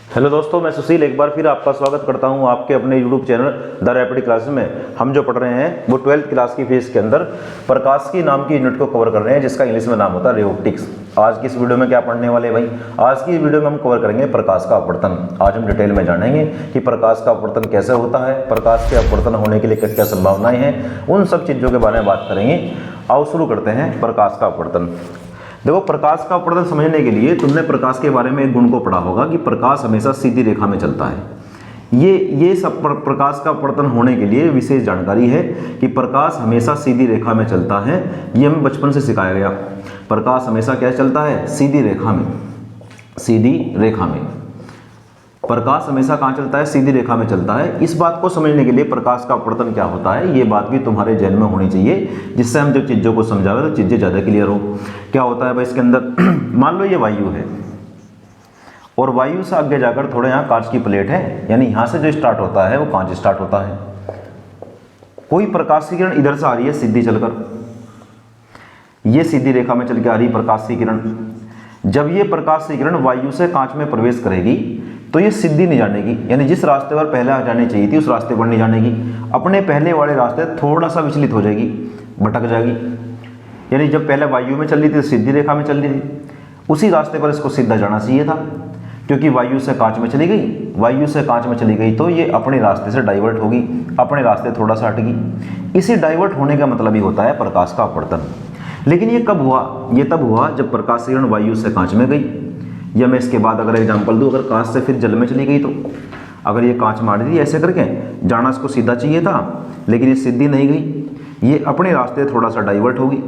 Hello दोस्तों, मैं सुशील एक बार फिर आपका स्वागत करता हूं आपके अपने YouTube channel the rapid classes में। हम जो पढ़ रहे हैं वो 12th क्लास की फीस के अंदर प्रकाशिकी नाम की यूनिट को कवर कर रहे हैं, जिसका इंग्लिश में नाम होता है रे ऑप्टिक्स। आज की इस वीडियो में क्या पढ़ने वाले भाई, आज की वीडियो में हम कवर करेंगे प्रकाश का अपवर्तन। आज हम डिटेल में जानेंगे कि प्रकाश का अपवर्तन कैसे होता है, प्रकाश के अपवर्तन होने के लिए क्या क्या संभावनाएं हैं, उन सब चीज़ों के बारे में बात करेंगे। आओ शुरू करते हैं प्रकाश का अपवर्तन। देखो, प्रकाश का अपवर्तन समझने के लिए तुमने प्रकाश के बारे में एक गुण को पढ़ा होगा कि प्रकाश हमेशा सीधी रेखा में चलता है। ये सब प्रकाश का अपवर्तन होने के लिए विशेष जानकारी है कि प्रकाश हमेशा सीधी रेखा में चलता है। ये हमें बचपन से सिखाया गया। प्रकाश हमेशा क्या चलता है? सीधी रेखा में। सीधी रेखा में प्रकाश हमेशा कहाँ चलता है? सीधी रेखा में चलता है। इस बात को समझने के लिए प्रकाश का अपवर्तन क्या होता है, ये बात भी तुम्हारे जहन में होनी चाहिए, जिससे हम जब चीज़ों को समझावे तो चीज़ें ज़्यादा क्लियर हो। क्या होता है भाई इसके अंदर? मान लो ये वायु है और वायु से आगे जाकर थोड़े यहाँ कांच की प्लेट है, यानी यहाँ से जो स्टार्ट होता है वो कांच स्टार्ट होता है। कोई प्रकाश की किरण इधर से आ रही है सीधी चलकर, ये सीधी रेखा में चल के आ रही प्रकाश की किरण। जब ये प्रकाश की किरण वायु से कांच में प्रवेश करेगी तो ये सीधी नहीं जानेगी, यानी जिस रास्ते पर पहले आ जानी चाहिए थी उस रास्ते पर नहीं जानेगी। अपने पहले वाले रास्ते थोड़ा सा विचलित हो जाएगी, भटक जाएगी। यानी जब पहले वायु में चल रही थी सीधी रेखा में चल रही थी, उसी रास्ते पर इसको सीधा जाना चाहिए था, क्योंकि वायु से कांच में चली गई। वायु से कांच में चली गई तो ये अपने रास्ते से डाइवर्ट होगी, अपने रास्ते थोड़ा सा हटेगी। इसी डाइवर्ट होने का मतलब ही होता है प्रकाश का अपवर्तन। लेकिन ये कब हुआ? ये तब हुआ जब प्रकाश की किरण वायु से कांच में गई। या मैं इसके बाद अगर एग्जांपल दूं, अगर कांच से फिर जल में चली गई तो अगर ये कांच मार दी ऐसे करके, जाना इसको सीधा चाहिए था लेकिन ये सीधी नहीं गई, ये अपने रास्ते थोड़ा सा डाइवर्ट होगी।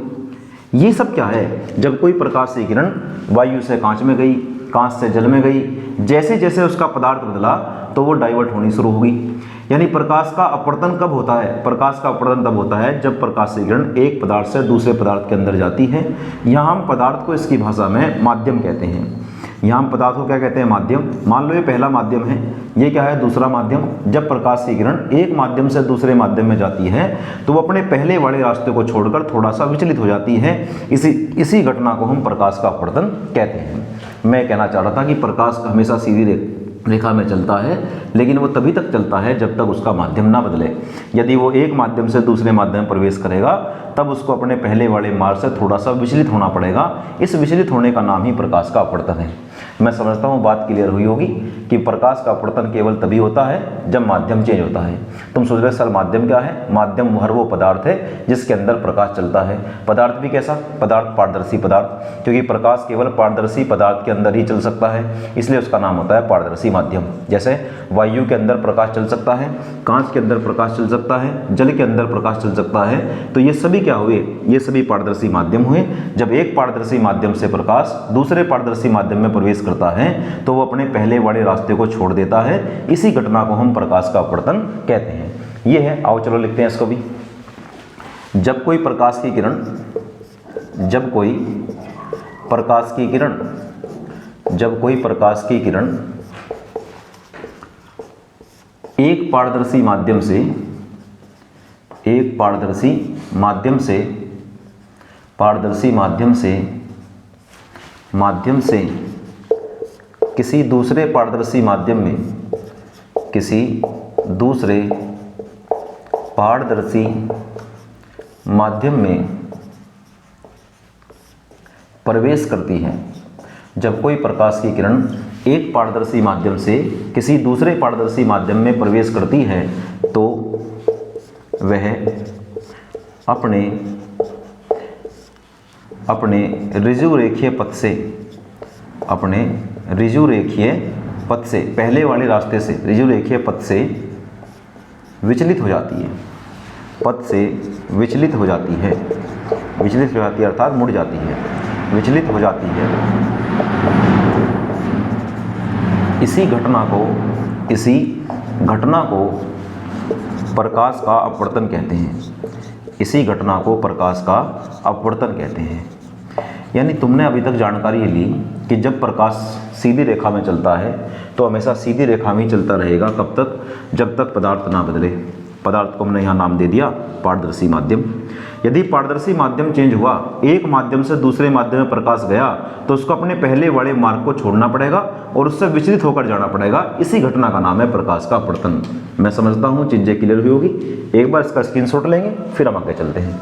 ये सब क्या है? जब कोई प्रकाश की किरण वायु से कांच में गई, कांच से जल में गई, जैसे जैसे उसका पदार्थ बदला तो वो डाइवर्ट होनी शुरू होगी। यानी प्रकाश का अपवर्तन कब होता है? प्रकाश का अपवर्तन तब होता है जब प्रकाश की किरण एक पदार्थ से दूसरे पदार्थ के अंदर जाती है। यहाँ हम पदार्थ को इसकी भाषा में माध्यम कहते हैं। यहाँ हम पदार्थ को क्या कहते हैं? माध्यम। मान लो ये पहला माध्यम है, ये क्या है? दूसरा माध्यम। जब प्रकाश की किरण एक माध्यम से दूसरे माध्यम में जाती है तो वो अपने पहले वाले रास्ते को छोड़कर थोड़ा सा विचलित हो जाती है। इसी घटना को हम प्रकाश का अपवर्तन कहते हैं। मैं कहना चाह रहा था कि प्रकाश हमेशा सीधी रेखा में चलता है, लेकिन वो तभी तक चलता है जब तक उसका माध्यम ना बदले। यदि वो एक माध्यम से दूसरे माध्यम में प्रवेश करेगा तब उसको अपने पहले वाले मार्ग से थोड़ा सा विचलित होना पड़ेगा। इस विचलित होने का नाम ही प्रकाश का अपवर्तन है। मैं समझता हूँ बात क्लियर हुई होगी कि प्रकाश का अपवर्तन केवल तभी होता है जब माध्यम चेंज होता है। तुम सोच रहे सर माध्यम क्या है? माध्यम हर वो पदार्थ है जिसके अंदर प्रकाश चलता है। पदार्थ भी कैसा? पदार्थ पारदर्शी पदार्थ, क्योंकि प्रकाश केवल पारदर्शी पदार्थ के अंदर ही चल सकता है, इसलिए उसका नाम होता है पारदर्शी माध्यम। जैसे वायु के अंदर प्रकाश चल सकता है, कांच के अंदर प्रकाश चल सकता है, जल के अंदर प्रकाश चल सकता है, तो ये सभी क्या हुए? ये सभी पारदर्शी माध्यम हुए। जब एक पारदर्शी माध्यम से प्रकाश दूसरे पारदर्शी माध्यम में प्रवेश करता है तो वो अपने पहले वाले रास्ते को छोड़ देता है। इसी घटना को हम प्रकाश का अपवर्तन कहते हैं। ये है, आओ चलो लिखते हैं इसको भी। जब कोई प्रकाश की किरण जब कोई प्रकाश की किरण एक पारदर्शी माध्यम से किसी दूसरे पारदर्शी माध्यम में प्रवेश करती है। जब कोई प्रकाश की किरण एक पारदर्शी माध्यम से किसी दूसरे पारदर्शी माध्यम में प्रवेश करती है तो वह अपने ऋजु रेखीय पथ से पहले वाले रास्ते से ऋजु रेखीय पथ से विचलित हो जाती है। विचलित हो जाती है अर्थात मुड़ जाती है, विचलित हो जाती है। इसी घटना को प्रकाश का अपवर्तन कहते हैं। यानी तुमने अभी तक जानकारी ली कि जब प्रकाश सीधी रेखा में चलता है तो हमेशा सीधी रेखा में ही चलता रहेगा। कब तक? जब तक पदार्थ ना बदले। पदार्थ को हमने यहाँ नाम दे दिया पारदर्शी माध्यम। यदि पारदर्शी माध्यम चेंज हुआ, एक माध्यम से दूसरे माध्यम में प्रकाश गया, तो उसको अपने पहले वाले मार्ग को छोड़ना पड़ेगा और उससे विचलित होकर जाना पड़ेगा। इसी घटना का नाम है प्रकाश का अपवर्तन। मैं समझता हूँ चीजें क्लियर हुई होगी। एक बार इसका स्क्रीनशॉट लेंगे, फिर हम आगे चलते हैं।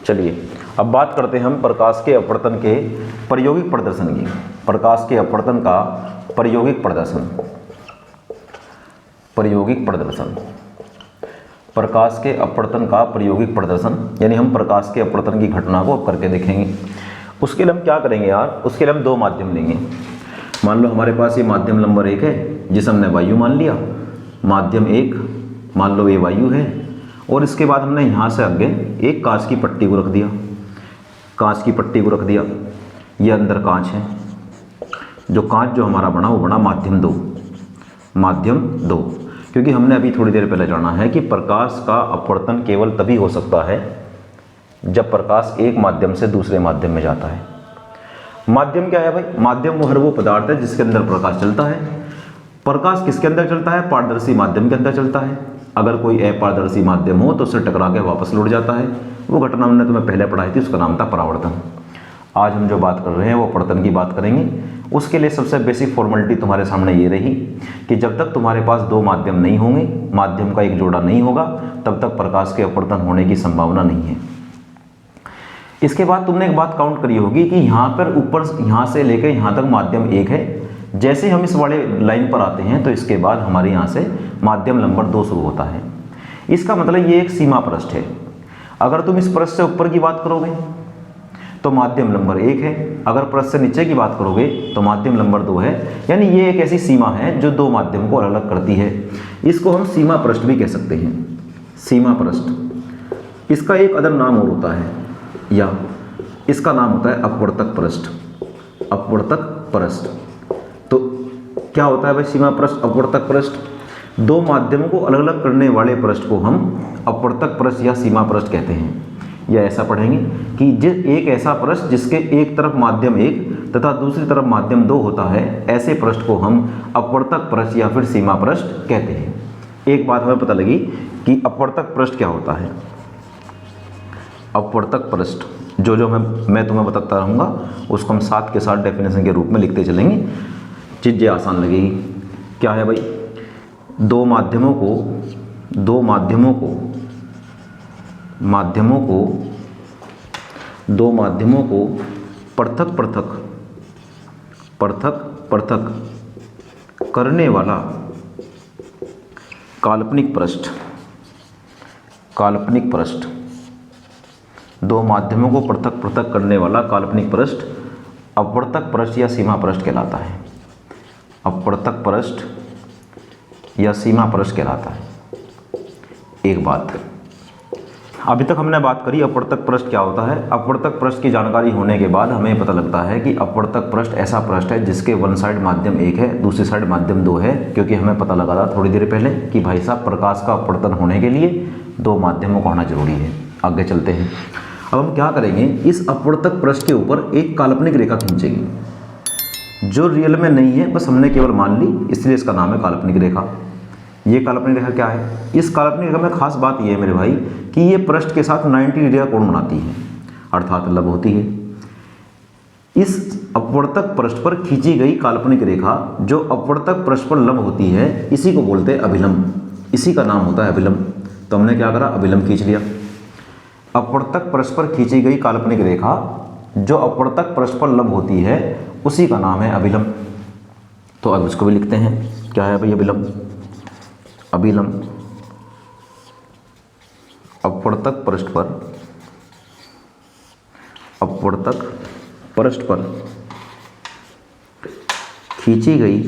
चलिए अब बात करते हैं हम प्रकाश के अपवर्तन के प्रायोगिक प्रदर्शन की। प्रकाश के अपवर्तन का प्रायोगिक प्रदर्शन, प्रायोगिक प्रदर्शन, प्रकाश के अपवर्तन का प्रायोगिक प्रदर्शन, यानी हम प्रकाश के अपवर्तन की घटना को अब करके देखेंगे। उसके लिए हम क्या करेंगे यार, उसके लिए हम दो माध्यम लेंगे। मान लो हमारे पास ये माध्यम नंबर 1 है, जिसे हमने वायु मान लिया। माध्यम 1 मान लो ये वायु है, और इसके बाद हमने यहाँ से आगे एक कांच की पट्टी को रख दिया। कांच की पट्टी को रख दिया, ये अंदर कांच है। जो कांच जो हमारा बना वो बना माध्यम 2, माध्यम 2। क्योंकि हमने अभी थोड़ी देर पहले जाना है कि प्रकाश का अपवर्तन केवल तभी हो सकता है जब प्रकाश एक माध्यम से दूसरे माध्यम में जाता है। माध्यम क्या है भाई? माध्यम वो पदार्थ है जिसके अंदर प्रकाश चलता है। प्रकाश किसके अंदर चलता है? पारदर्शी माध्यम के अंदर चलता है। अगर कोई अपारदर्शी माध्यम हो तो उससे टकरा के वापस लौट जाता है। वो घटना हमने तुम्हें पहले पढ़ाई थी, उसका नाम था परावर्तन। आज हम जो बात कर रहे हैं वो अपवर्तन की बात करेंगे। उसके लिए सबसे बेसिक फॉर्मेलिटी तुम्हारे सामने ये रही कि जब तक तुम्हारे पास दो माध्यम नहीं होंगे, माध्यम का एक जोड़ा नहीं होगा, तब तक प्रकाश के अपवर्तन होने की संभावना नहीं है। इसके बाद तुमने एक बात काउंट करी होगी कि यहाँ पर ऊपर यहाँ से लेकर यहाँ तक माध्यम 1 है। जैसे हम इस वाले लाइन पर आते हैं तो इसके बाद हमारे यहाँ से माध्यम नंबर 2 शुरू होता है। इसका मतलब ये एक सीमा पृष्ठ है। अगर तुम इस पृष्ठ से ऊपर की बात करोगे तो माध्यम नंबर 1 है, अगर पृष्ठ से नीचे की बात करोगे तो माध्यम नंबर 2 है। यानी ये एक ऐसी सीमा है जो दो माध्यम को अलग अलग करती है। इसको हम सीमा पृष्ठ भी कह सकते हैं, सीमा पृष्ठ। इसका एक अदर नाम और होता है, या इसका नाम होता है अपवर्तक पृष्ठ। अपवर्तक पृष्ठ तो क्या होता है भाई? सीमा पृष्ठ, अपवर्तक पृष्ठ। दो माध्यमों को अलग अलग करने वाले पृष्ठ को हम अपवर्तक पृष्ठ या सीमा पृष्ठ कहते हैं। या ऐसा पढ़ेंगे कि एक ऐसा पृष्ठ जिसके एक तरफ माध्यम 1 तथा दूसरी तरफ माध्यम 2 होता है, ऐसे पृष्ठ को हम अपवर्तक पृष्ठ या फिर सीमा पृष्ठ कहते हैं। एक बात हमें पता लगी कि अपवर्तक पृष्ठ क्या होता है। अपवर्तक पृष्ठ जो मैं तुम्हें बताता रहूँगा उसको हम साथ के साथ डेफिनेशन के रूप में लिखते चलेंगे, चीज़ें आसान लगेगी। क्या है भाई? दो माध्यमों को पृथक पृथक करने वाला काल्पनिक पृष्ठ, काल्पनिक पृष्ठ। दो माध्यमों को पृथक पृथक करने वाला काल्पनिक पृष्ठ अपवर्तक पृष्ठ या सीमा पृष्ठ कहलाता है। अपवर्तक पृष्ठ या सीमा पृष्ठ कहलाता है। एक बात, अभी तक हमने बात करी अपवर्तक पृष्ठ क्या होता है। अपवर्तक पृष्ठ की जानकारी होने के बाद हमें पता लगता है कि अपवर्तक पृष्ठ ऐसा पृष्ठ है जिसके वन साइड माध्यम 1 है, दूसरी साइड माध्यम 2 है। क्योंकि हमें पता लगा था थोड़ी देर पहले कि भाई साहब प्रकाश का अपवर्तन होने के लिए दो माध्यमों का होना जरूरी है। आगे चलते हैं। अब हम क्या करेंगे, इस अपवर्तक पृष्ठ के ऊपर एक काल्पनिक रेखा खींचेंगे जो रियल में नहीं है, बस हमने केवल मान ली, इसलिए इसका नाम है काल्पनिक रेखा। ये काल्पनिक रेखा क्या है? इस काल्पनिक रेखा में खास बात यह है मेरे भाई कि ये पृष्ठ के साथ 90 डिग्री का कोण बनाती है, अर्थात लंब होती है। इस अपवर्तक पृष्ठ पर खींची गई काल्पनिक रेखा जो अपवर्तक पृष्ठ पर लंब होती है, इसी को बोलते हैं अभिलंब। इसी का नाम होता है अभिलंब। तो हमने क्या करा, अभिलंब खींच लिया। अपवर्तक पृष्ठ पर खींची गई काल्पनिक रेखा जो अपवर्तक पृष्ठ पर लंब होती है, उसी का नाम है अभिलंब। तो अब इसको भी लिखते हैं। क्या है भाई अभिलंब? अभिलंब अपवर्तक पृष्ठ पर खींची गई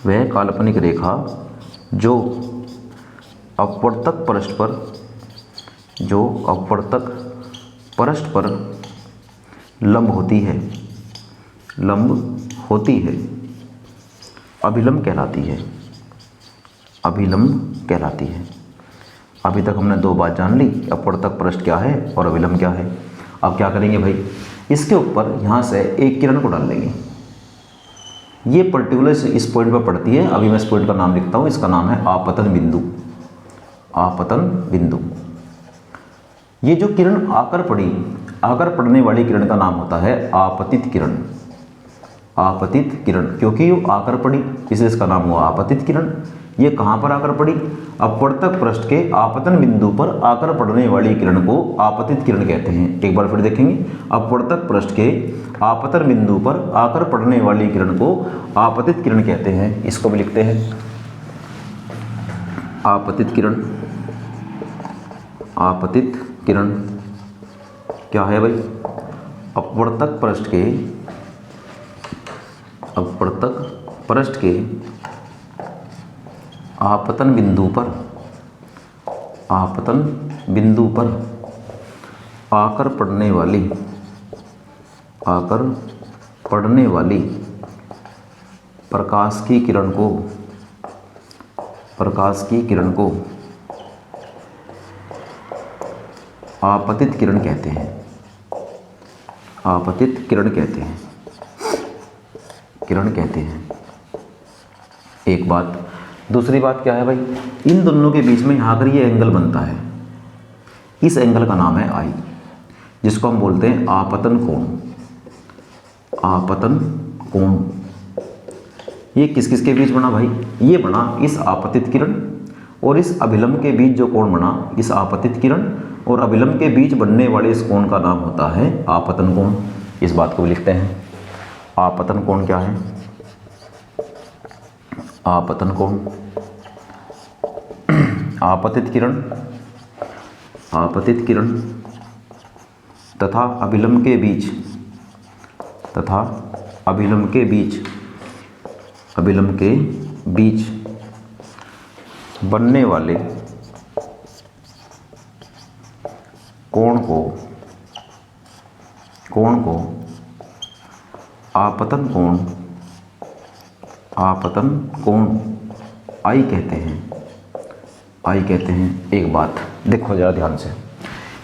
वह काल्पनिक रेखा जो अपवर्तक पृष्ठ पर लंब होती है, अभिलंब कहलाती है। अभी तक हमने दो बात जान ली, अपवर्तक पृष्ठ क्या है और अभिलंब क्या है। अब क्या करेंगे भाई, इसके ऊपर यहाँ से एक किरण को डाल देंगे। ये पर्टिकुलर इस पॉइंट पर पड़ती है। अभी मैं इस पॉइंट का नाम लिखता हूँ, इसका नाम है आपतन बिंदु। आपतन बिंदु। ये जो किरण आकर पड़ी, आकर पड़ने वाली किरण का नाम होता है आपतित किरण। आपतित किरण, क्योंकि वो आकर पड़ी इसलिए इसका नाम हुआ आपतित किरण। ये कहाँ पर आकर पड़ी, अपवर्तक पृष्ठ के आपतन बिंदु पर आकर पड़ने वाली किरण को आपतित किरण कहते हैं। एक बार फिर देखेंगे, अपवर्तक पृष्ठ के आपतन बिंदु पर आकर पड़ने वाली किरण को आपतित किरण कहते हैं। इसको भी लिखते हैं आपतित किरण। आपतित किरण क्या है भाई, अपवर्तक पृष्ठ के, अपवर्तक पृष्ठ के आपतन बिंदु पर, आपतन बिंदु पर आकर पड़ने वाली, आकर पड़ने वाली प्रकाश की किरण को, प्रकाश की किरण को आपतित किरण कहते हैं। आपतित किरण कहते हैं, किरण कहते हैं। एक बात। दूसरी बात क्या है भाई, इन दोनों के बीच में यहाँ पर ये एंगल बनता है, इस एंगल का नाम है आई, जिसको हम बोलते हैं आपतन कोण। आपतन कोण। ये किस किस के बीच बना भाई, ये बना इस आपतित किरण और इस अभिलंब के बीच जो कोण बना, इस आपतित किरण और अभिलंब के बीच बनने वाले इस कोण का नाम होता है आपतन कोण। इस बात को भी लिखते हैं। आपतन कोण क्या है, आपतन कोण। आपतित किरण, आपतित किरण तथा अभिलंब के बीच, तथा अभिलंब के बीच, अभिलंब के बीच बनने वाले कोण को, कोण को आपतन कोण, आपतन कोण आई कहते हैं। आई कहते हैं। एक बात देखो जरा ध्यान से,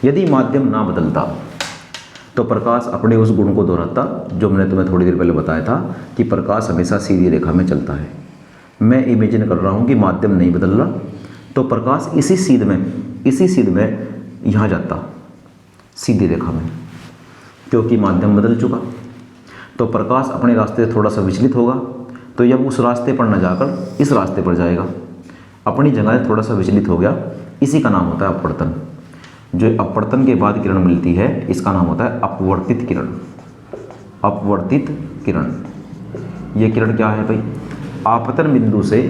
यदि माध्यम ना बदलता तो प्रकाश अपने उस गुण को दोहराता जो मैंने तुम्हें थोड़ी देर पहले बताया था कि प्रकाश हमेशा सीधी रेखा में चलता है। मैं इमेजिन कर रहा हूँ कि माध्यम नहीं बदल रहा तो प्रकाश इसी सीध में यहाँ जाता, सीधी रेखा में। क्योंकि माध्यम बदल चुका तो प्रकाश अपने रास्ते से थोड़ा सा विचलित होगा, तो जब उस रास्ते पर न जाकर इस रास्ते पर जाएगा, अपनी जगह से थोड़ा सा विचलित हो गया, इसी का नाम होता है अपवर्तन। जो अपवर्तन के बाद किरण मिलती है इसका नाम होता है अपवर्तित किरण। अपवर्तित किरण। ये किरण क्या है भाई, आपतन बिंदु से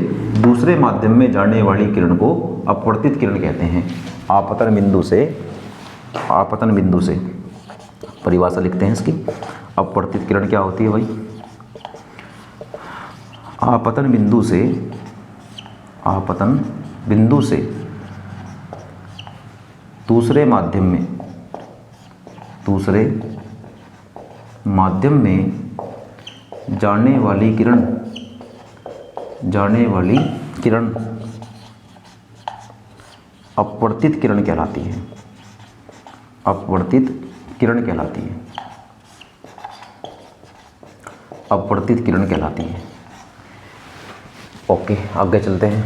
दूसरे माध्यम में जाने वाली किरण को अपवर्तित किरण कहते हैं। आपतन बिंदु से, आपतन बिंदु से परिभाषा लिखते हैं इसकी। अपवर्तित किरण क्या होती है भाई, आपतन बिंदु से, आपतन बिंदु से दूसरे माध्यम में, दूसरे माध्यम में जाने वाली किरण, जाने वाली किरण अपवर्तित किरण कहलाती है। अपवर्तित किरण कहलाती है। अपवर्तित किरण कहलाती है। ओके, आगे चलते हैं।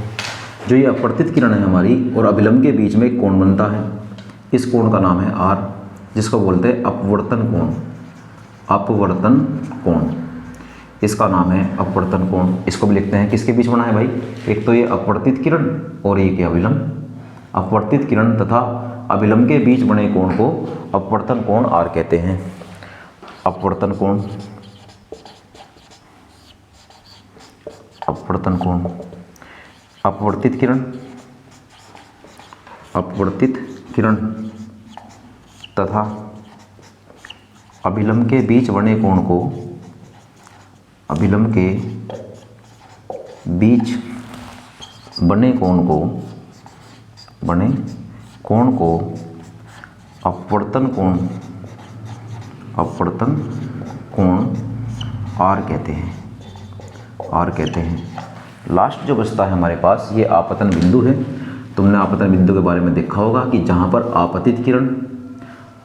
जो ये अपवर्तित किरण है हमारी और अभिलंब के बीच में एक कोण बनता है, इस कोण का नाम है आर, जिसको बोलते हैं अपवर्तन कोण। अपवर्तन कोण, इसका नाम है अपवर्तन कोण। इसको भी लिखते हैं। किसके बीच बना है भाई, एक तो ये अपवर्तित किरण और एक अभिलंब। अपवर्तित किरण तथा अभिलंब के बीच बने कोण को अपवर्तन कोण आर कहते हैं। अपवर्तन कोण, अपवर्तन कोण। अपवर्तित किरण, अपवर्तित किरण तथा अभिलंब के बीच बने कोण को, अभिलंब के बीच बने कोण को, बने कोण को अपवर्तन कोण, अपवर्तन कोण आर कहते हैं। आर कहते हैं। लास्ट जो बचता है हमारे पास ये आपतन बिंदु है। तुमने आपतन बिंदु के बारे में देखा होगा कि जहाँ पर आपतित किरण,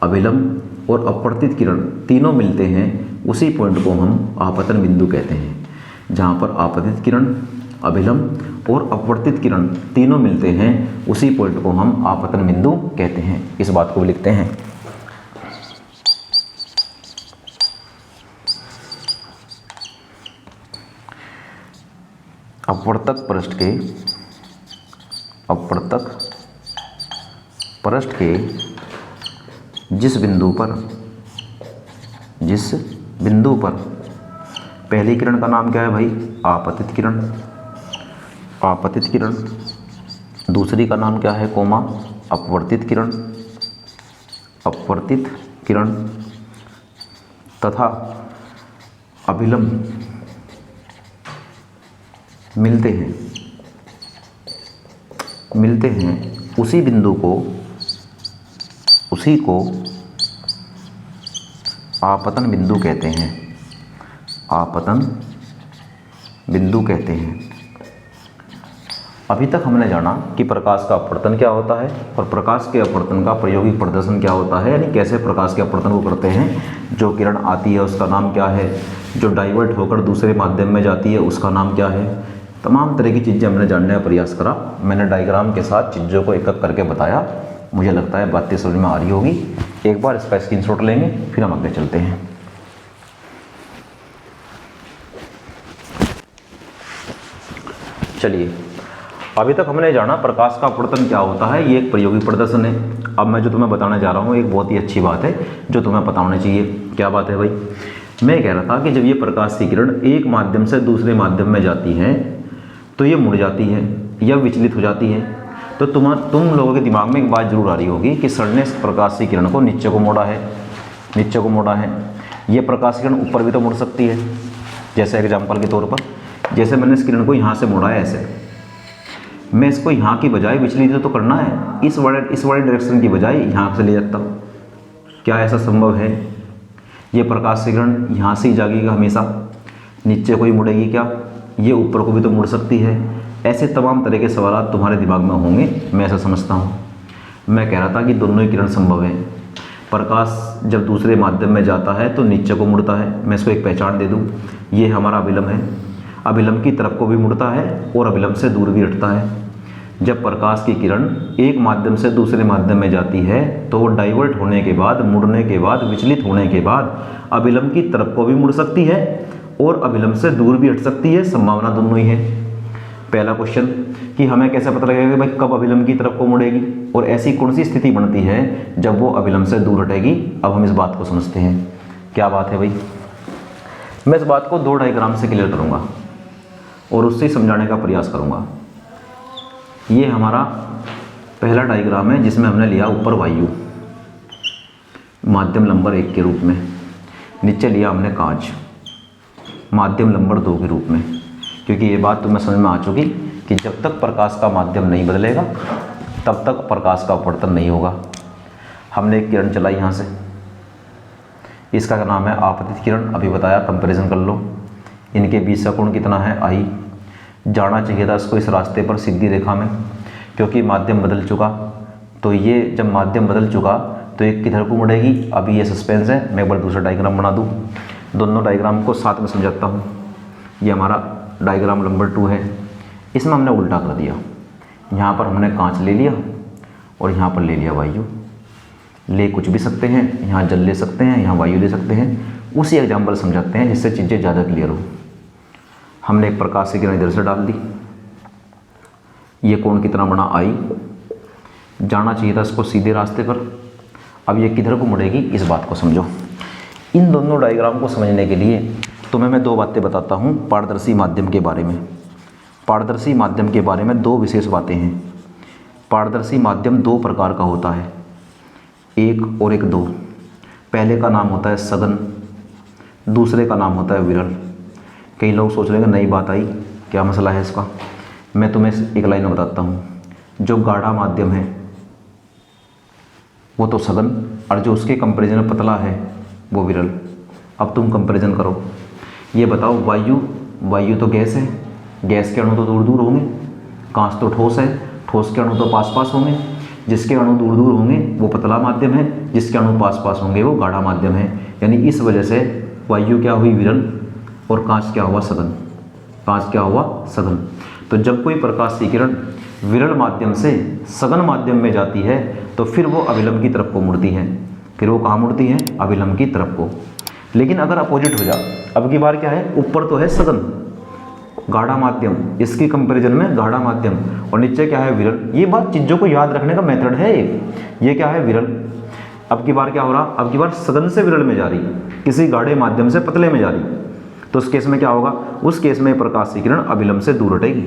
अभिलंब और अपवर्तित किरण तीनों मिलते हैं उसी पॉइंट को हम आपतन बिंदु कहते हैं। जहाँ पर आपतित किरण, अभिलंब और अपवर्तित किरण तीनों मिलते हैं उसी पॉइंट को हम आपतन बिंदु कहते हैं। इस बात को भी लिखते हैं। अपवर्तक पृष्ठ के जिस बिंदु पर पहली किरण का नाम क्या है भाई? आपतित किरण। दूसरी का नाम क्या है? कोमा अपवर्तित किरण तथा अभिलंब मिलते हैं उसी बिंदु को, उसी को आपतन बिंदु कहते हैं। आपतन बिंदु कहते हैं। अभी तक हमने जाना कि प्रकाश का अपवर्तन क्या होता है और प्रकाश के अपवर्तन का प्रायोगिक प्रदर्शन क्या होता है, यानी कैसे प्रकाश के अपवर्तन को करते हैं। जो किरण आती है उसका नाम क्या है, जो डाइवर्ट होकर दूसरे माध्यम में जाती है उसका नाम क्या है। तमाम तरह की चीज़ें हमने जानने का प्रयास करा। मैंने डायग्राम के साथ चीज़ों को एक एक करके बताया। मुझे लगता है बातें समझ में आ रही होगी। एक बार इसका स्क्रीनशॉट लेंगे फिर हम आगे चलते हैं। चलिए, अभी तक हमने जाना प्रकाश का अपवर्तन क्या होता है, ये एक प्रायोगिक प्रदर्शन है। अब मैं जो तुम्हें बताने जा रहा हूँ एक बहुत ही अच्छी बात है जो तुम्हें पता होनी चाहिए। क्या बात है भाई? मैं कह रहा था कि जब ये प्रकाश की किरण एक माध्यम से दूसरे माध्यम में जाती है तो ये मुड़ जाती है या विचलित हो जाती है। तो तुम लोगों के दिमाग में एक बात जरूर आ रही होगी कि सर ने इस प्रकाश की किरण को नीचे को मोड़ा है, ये प्रकाश की किरण ऊपर भी तो मुड़ सकती है। जैसे एग्जाम्पल के तौर पर, जैसे मैंने इस किरण को यहाँ से मोड़ा है, ऐसे मैं इसको यहाँ की बजाय विचलित तो करना है, इस वाले डायरेक्शन की बजाय यहाँ से ले जाता हूँ। क्या ऐसा संभव है? ये प्रकाश की किरण यहाँ से ही जाएगी हमेशा, नीचे को ही मुड़ेगी क्या? ये ऊपर को भी तो मुड़ सकती है। ऐसे तमाम तरह के सवाल तुम्हारे दिमाग में होंगे, मैं ऐसा समझता हूँ। मैं कह रहा था कि दोनों ही किरण संभव है। प्रकाश जब दूसरे माध्यम में जाता है तो नीचे को मुड़ता है। मैं इसको एक पहचान दे दूँ, ये हमारा अभिलंब है। अभिलंब की तरफ को भी मुड़ता है और अभिलंब से दूर भी हटता है। जब प्रकाश की किरण एक माध्यम से दूसरे माध्यम में जाती है तो वो डाइवर्ट होने के बाद, मुड़ने के बाद, विचलित होने के बाद अभिलंब की तरफ को भी मुड़ सकती है और अभिलंब से दूर भी हट सकती है। संभावना दोनों ही है। पहला क्वेश्चन कि हमें कैसे पता लगेगा कि भाई कब अभिलंब की तरफ को मुड़ेगी और ऐसी कौन सी स्थिति बनती है जब वो अभिलंब से दूर हटेगी। अब हम इस बात को समझते हैं। क्या बात है भाई? मैं इस बात को दो डायग्राम से क्लियर करूँगा और उससे समझाने का प्रयास करूँगा। ये हमारा पहला डायग्राम है जिसमें हमने लिया ऊपर वायु माध्यम नंबर 1 के रूप में, नीचे लिया हमने कांच माध्यम नंबर 2 के रूप में। क्योंकि ये बात तुम्हें समझ में आ चुकी कि जब तक प्रकाश का माध्यम नहीं बदलेगा तब तक प्रकाश का अपवर्तन नहीं होगा। हमने एक किरण चलाई यहाँ से, इसका नाम है आपतित किरण। अभी बताया, कंपैरिजन कर लो। इनके बीच का कोण कितना है? आई। जाना चाहिए था इसको इस रास्ते पर सीधी रेखा में, क्योंकि माध्यम बदल चुका। तो ये जब माध्यम बदल चुका तो एक किधर को मुड़ेगी? अभी ये सस्पेंस है। मैं एक बार दूसरा डायग्राम बना दूँ, दोनों डायग्राम को साथ में समझाता हूँ। ये हमारा डायग्राम नंबर 2 है। इसमें हमने उल्टा कर दिया। यहाँ पर हमने कांच ले लिया और यहाँ पर ले लिया वायु। ले कुछ भी सकते हैं, यहाँ जल ले सकते हैं, यहाँ वायु ले सकते हैं। उसी एग्जाम्पल समझाते हैं जिससे चीज़ें ज़्यादा क्लियर हो। हमने एक प्रकाश की किरण इधर से डाल दी। ये कोण कितना बना? आई। जाना चाहिए था इसको सीधे रास्ते पर। अब ये किधर को मुड़ेगी, इस बात को समझो। इन दोनों डायग्राम को समझने के लिए तुम्हें मैं दो बातें बताता हूँ पारदर्शी माध्यम के बारे में। पारदर्शी माध्यम के बारे में दो विशेष बातें हैं। पारदर्शी माध्यम दो प्रकार का होता है, एक और एक दो। पहले का नाम होता है सघन, दूसरे का नाम होता है विरल। कई लोग सोच रहे हैं नई बात आई, क्या मसला है इसका? मैं तुम्हें एक लाइन में बताता हूँ। जो गाढ़ा माध्यम है वो तो सघन, और जो उसके कंपैरिजन में पतला है वो विरल। अब तुम कंपैरिजन करो, ये बताओ वायु तो गैस है, गैस के अणु तो दूर दूर होंगे। कांच तो ठोस है, ठोस के अणु तो पास पास होंगे, जिसके अणु दूर दूर होंगे वो पतला माध्यम है, जिसके अणु पास पास होंगे वो गाढ़ा माध्यम है। यानी इस वजह से वायु क्या हुई, विरल, और कांच क्या हुआ, सघन। कांच क्या हुआ, सघन। तो जब कोई प्रकाश की किरण विरल माध्यम से सघन माध्यम में जाती है तो फिर वो अभिलंब की तरफ को मुड़ती है। फिर वो कहाँ मुड़ती है, अभिलंब की तरफ को। लेकिन अगर अपोजिट हो जाए, अब की बार क्या है, ऊपर तो है सघन गाढ़ा माध्यम, इसकी कंपैरिजन में गाढ़ा माध्यम, और नीचे क्या है, विरल। ये बात चीज़ों को याद रखने का मेथड है एक। ये क्या है, विरल। अब की बार क्या हो रहा, अब की बार सघन से विरल में जा रही, किसी गाढ़े माध्यम से पतले में जा रही, तो उस केस में क्या होगा, उस केस में प्रकाश की किरण अभिलंब से दूर हटेगी,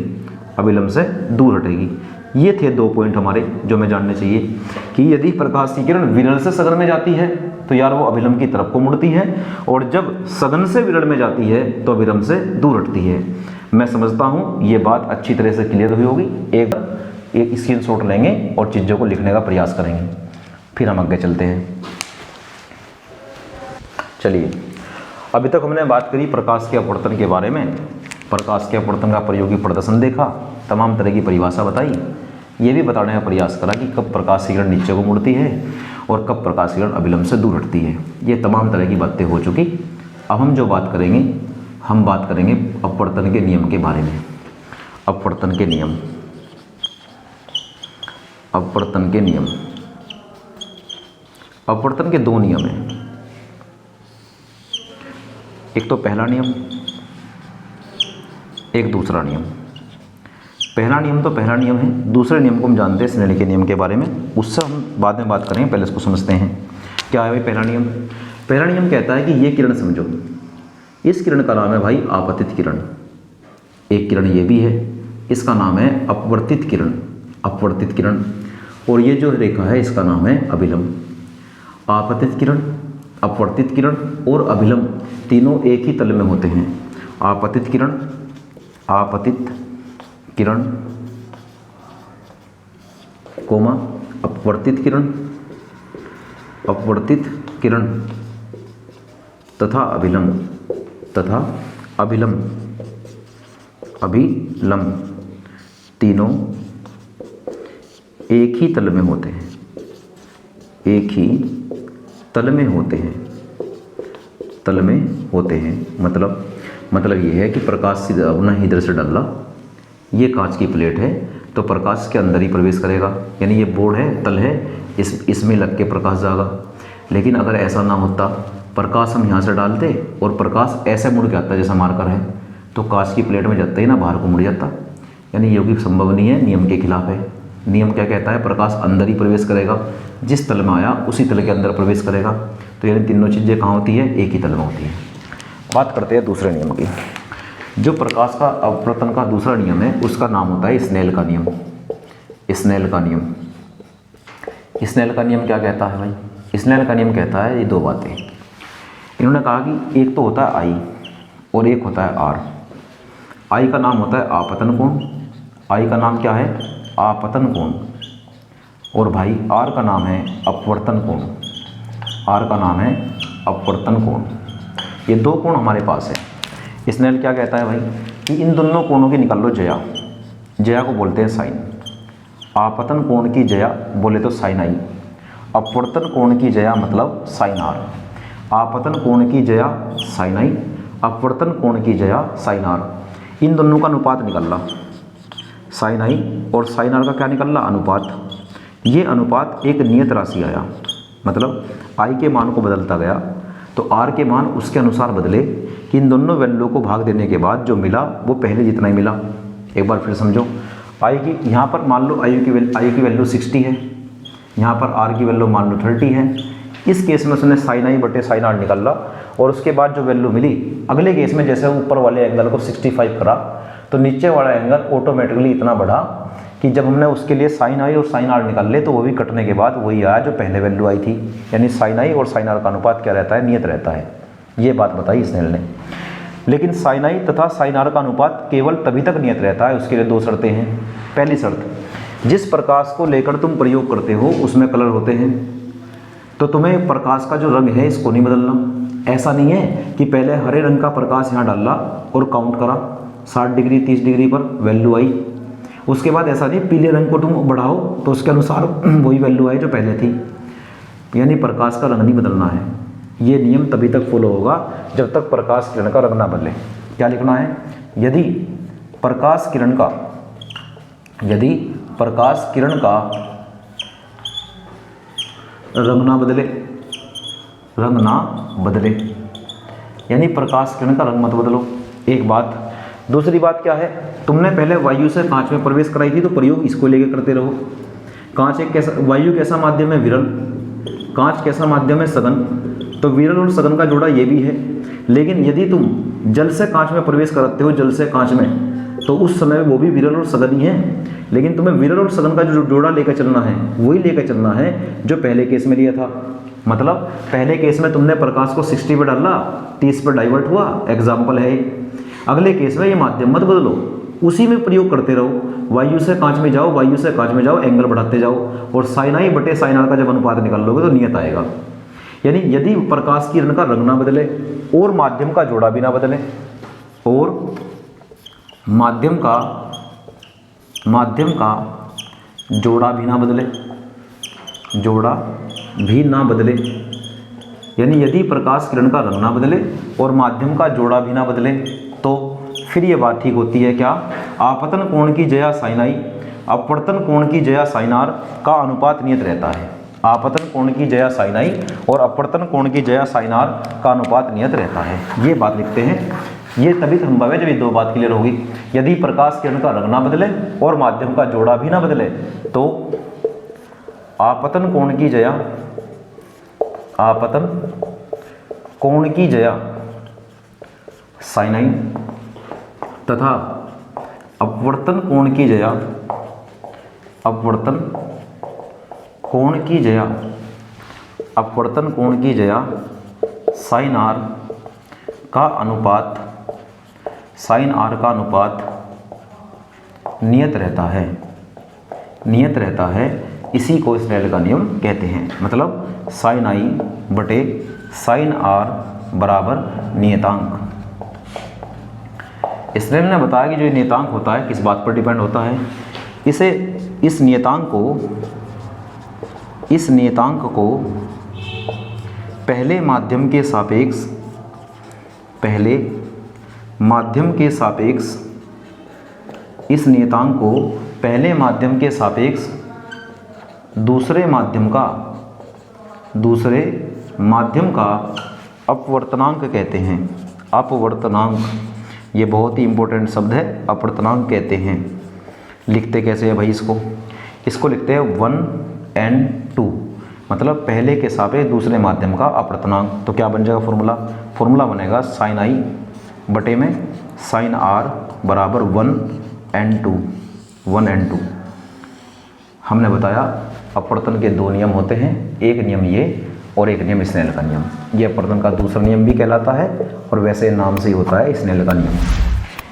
अभिलंब से दूर हटेगी। ये थे 2 पॉइंट हमारे जो हमें जानने चाहिए कि यदि प्रकाश की किरण विरल से सघन में जाती है तो यार वो अभिलंब की तरफ को मुड़ती है, और जब सघन से विरल में जाती है तो अभिलंब से दूर हटती है। मैं समझता हूँ ये बात अच्छी तरह से क्लियर हुई होगी। एक स्क्रीनशॉट लेंगे और चीज़ों को लिखने का प्रयास करेंगे, फिर हम आगे चलते हैं। चलिए, अभी तक हमने बात करी प्रकाश के अपवर्तन के बारे में। प्रकाश के अपवर्तन का प्रयोगी प्रदर्शन देखा, तमाम तरह की परिभाषा बताई, ये भी बताने का प्रयास करा कि कब प्रकाश की किरण नीचे को मुड़ती है और कब प्रकाश की किरण अभिलंब से दूर हटती है। ये तमाम तरह की बातें हो चुकी। अब हम जो बात करेंगे, हम बात करेंगे अपवर्तन के नियम के बारे में। अपवर्तन के नियम, अपवर्तन के नियम। अपवर्तन के 2 नियम हैं, एक तो पहला नियम, एक दूसरा नियम। पहला नियम तो पहला नियम है, दूसरे नियम को हम जानते हैं स्नेल के नियम के बारे में, उससे हम बाद में बात करेंगे, पहले इसको समझते हैं। क्या है भाई पहला नियम? पहला नियम कहता है कि ये किरण समझो, इस किरण का नाम है भाई आपतित किरण। एक किरण ये भी है, इसका नाम है अपवर्तित किरण, अपवर्तित किरण। और ये जो रेखा है इसका नाम है अभिलंब। आपतित किरण, अपवर्तित किरण और अभिलंब तीनों एक ही तल में होते हैं। आपतित किरण, आपतित किरण कोमा अपवर्तित किरण, अपवर्तित किरण तथा अभिलंब, तथा अभिलंब, अभिलंब तीनों एक ही तल में होते हैं, एक ही तल में होते हैं, तल में होते हैं। मतलब ये है कि प्रकाश सीधा अपना इधर से डाला, ये कांच की प्लेट है तो प्रकाश के अंदर ही प्रवेश करेगा, यानी ये बोर्ड है, तल है, इसमें लग के प्रकाश जाएगा। लेकिन अगर ऐसा ना होता, प्रकाश हम यहाँ से डालते और प्रकाश ऐसे मुड़ के आता जैसा मार्कर है, तो कांच की प्लेट में जाते ही ना बाहर को मुड़ जाता, यानी ये भी संभव नहीं है, नियम के खिलाफ है। नियम क्या कहता है, प्रकाश अंदर ही प्रवेश करेगा, जिस तल में आया उसी तल के अंदर प्रवेश करेगा। तो यानी तीनों चीज़ें कहाँ होती है, एक ही तल में होती है। बात करते हैं दूसरे नियम की। जो प्रकाश का अपवर्तन का दूसरा नियम है उसका नाम होता है स्नेल का नियम। स्नेल का नियम, स्नेल का नियम क्या कहता है भाई? स्नेल का नियम कहता है ये 2 बातें। इन्होंने कहा कि एक तो होता है आई और एक होता है आर। आई का नाम होता है आपतन कोण, आई का नाम क्या है, आपतन कोण, और भाई आर का नाम है अपवर्तन कोण, आर का नाम है अपवर्तन कोण। ये 2 कोण हमारे पास है। स्नेल क्या कहता है भाई कि इन दोनों कोणों की निकाल लो जया, जया को बोलते हैं साइन। आपतन कोण की जया बोले तो साइन आई, अपवर्तन कोण की जया मतलब साइन आर। आपतन कोण की जया साइन आई, अपवर्तन कोण की जया साइन आर। इन दोनों का अनुपात निकल ला, साइन आई और साइन आर का क्या निकल ला, अनुपात। ये अनुपात एक नियत राशि आया, मतलब आई के मान को बदलता गया तो आर के मान उसके अनुसार बदले कि इन दोनों वैल्यू को भाग देने के बाद जो मिला वो पहले जितना ही मिला। एक बार फिर समझो, आई की यहाँ पर मान लो आई की वैल्यू 60 है, यहाँ पर आर की वैल्यू मान लो 30 है। इस केस में उसने साइन आई बटे साइन आर निकाला और उसके बाद जो वैल्यू मिली, अगले केस में जैसे ऊपर वाले एंगल को 65 करा तो नीचे वाला एंगल ऑटोमेटिकली इतना बढ़ा कि जब हमने उसके लिए साइन आई और साइन आर निकाल ले तो वो भी कटने के बाद वही आया जो पहले वैल्यू आई थी। यानी साइन आई और साइन आर का अनुपात क्या रहता है, नियत रहता है। ये बात बताई स्नेल ने। लेकिन साइन आई तथा साइन आर का अनुपात केवल तभी तक नियत रहता है, उसके लिए 2 शर्तें हैं। पहली शर्त, जिस प्रकाश को लेकर तुम प्रयोग करते हो उसमें कलर होते हैं, तो तुम्हें प्रकाश का जो रंग है इसको नहीं बदलना। ऐसा नहीं है कि पहले हरे रंग का प्रकाश यहाँ डाला और काउंट करा, 60 डिग्री 30 डिग्री पर वैल्यू आई, उसके बाद ऐसा नहीं पीले रंग को तुम बढ़ाओ तो उसके अनुसार वही वैल्यू आए जो पहले थी, यानी प्रकाश का रंग नहीं बदलना है। ये नियम तभी तक फॉलो होगा जब तक प्रकाश किरण का रंग ना बदले। क्या लिखना है? यदि प्रकाश किरण का रंग ना बदले, यानी प्रकाश किरण का रंग मत बदलो। एक बात। दूसरी बात क्या है, तुमने पहले वायु से कांच में प्रवेश कराई थी तो प्रयोग इसको लेकर करते रहो। कांच एक कैसा, वायु कैसा माध्यम है? विरल। कांच कैसा माध्यम है? सघन। तो विरल और सघन का जोड़ा ये भी है। लेकिन यदि तुम जल से कांच में प्रवेश कराते हो, जल से कांच में, तो उस समय वो भी विरल और सघन ही है। लेकिन तुम्हें विरल और सघन का जो जोड़ा लेकर चलना है वही लेकर चलना है जो पहले केस में लिया था। मतलब पहले केस में तुमने प्रकाश को 60 पे डाला, 30 पर डाइवर्ट हुआ, एग्जाम्पल है। अगले केस में ये माध्यम मत बदलो, उसी में प्रयोग करते रहो। वायु से कांच में जाओ, वायु से कांच में जाओ, एंगल बढ़ाते जाओ, और साइन आई बटे साइन आर का जब अनुपात निकाल लोगे तो नियत आएगा। यानी यदि प्रकाश की किरण का रंग ना बदले और माध्यम का जोड़ा भी ना बदले, और माध्यम का जोड़ा भी ना बदले, यानी यदि प्रकाश किरण का रंग ना बदले और माध्यम का जोड़ा भी ना बदले, तो फिर ये बात ठीक होती है क्या? आपतन कोण की जया साइन आई, अपवर्तन कोण की जया साइन आर का अनुपात नियत रहता है। आपतन कोण की जया साइन आई और अपवर्तन कोण की जया साइन आर का अनुपात नियत रहता है। ये बात लिखते हैं। ये तभी संभव है जब ये दो बात क्लियर होगी। यदि प्रकाश किरण का रंग ना बदले और माध्यम का जोड़ा भी ना बदले, तो आपतन कोण की जया साइन आई तथा अपवर्तन कोण की जया साइन आर का अनुपात नियत रहता है। इसी को स्नेल का नियम कहते हैं। मतलब साइन आई बटे साइन आर बराबर नियतांक। स्नेल ने बताया कि जो नियतांक होता है किस बात पर डिपेंड होता है। इस नियतांक को पहले माध्यम के सापेक्ष इस नियतांक को पहले माध्यम के सापेक्ष दूसरे माध्यम का अपवर्तनांक कहते हैं। अपवर्तनांक, ये बहुत ही इंपॉर्टेंट शब्द है, अपवर्तनांक कहते हैं। लिखते कैसे है भाई? इसको लिखते हैं 1n2, मतलब पहले के सापेक्ष दूसरे माध्यम का अपवर्तनांक। तो क्या बन जाएगा फॉर्मूला बनेगा साइन आई बटे में साइन आर बराबर 1n2। हमने बताया अपवर्तन के दो नियम होते हैं, एक नियम ये और एक नियम स्नेल का नियम। ये अपवर्तन का दूसरा नियम भी कहलाता है और वैसे नाम से ही होता है स्नेल का नियम।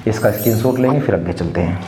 इसका स्क्रीनशॉट लेंगे फिर आगे चलते हैं।